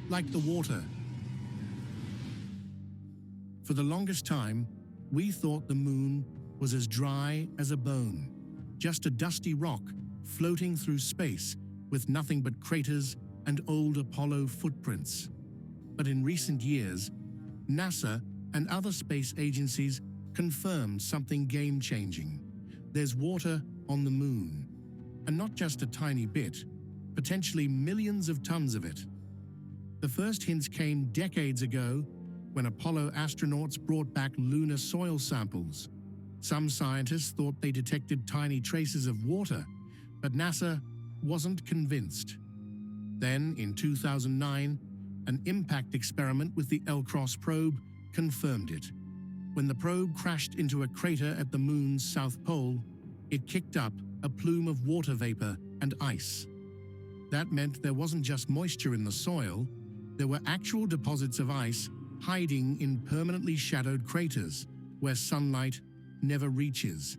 like the water. For the longest time, we thought the moon was as dry as a bone, just a dusty rock floating through space with nothing but craters and old Apollo footprints. But in recent years, NASA and other space agencies confirmed something game-changing. There's water on the moon, and not just a tiny bit, potentially millions of tons of it. The first hints came decades ago when Apollo astronauts brought back lunar soil samples. Some scientists thought they detected tiny traces of water, but NASA wasn't convinced. Then, in 2009, an impact experiment with the L-Cross probe confirmed it. When the probe crashed into a crater at the moon's south pole, it kicked up a plume of water vapor and ice. That meant there wasn't just moisture in the soil, there were actual deposits of ice hiding in permanently shadowed craters where sunlight never reaches.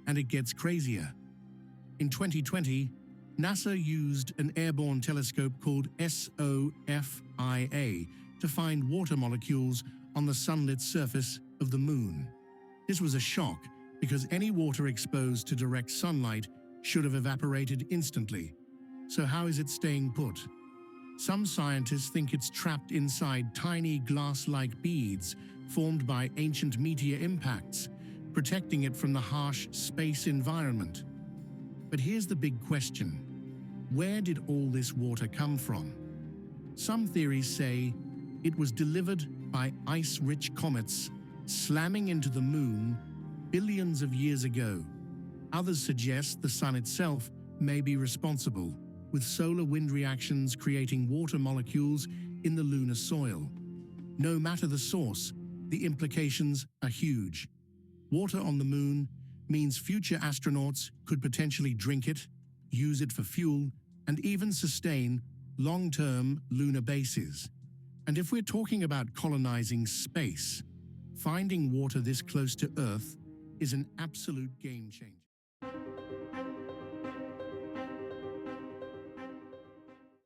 And it gets crazier. In 2020, NASA used an airborne telescope called SOFIA to find water molecules on the sunlit surface of the moon. This was a shock because any water exposed to direct sunlight should have evaporated instantly. So how is it staying put? Some scientists think it's trapped inside tiny glass-like beads formed by ancient meteor impacts, protecting it from the harsh space environment. But here's the big question. Where did all this water come from? Some theories say it was delivered by ice-rich comets slamming into the moon billions of years ago. Others suggest the sun itself may be responsible, with solar wind reactions creating water molecules in the lunar soil. No matter the source, the implications are huge. Water on the moon means future astronauts could potentially drink it, use it for fuel, and even sustain long-term lunar bases. And if we're talking about colonizing space, finding water this close to Earth is an absolute game changer.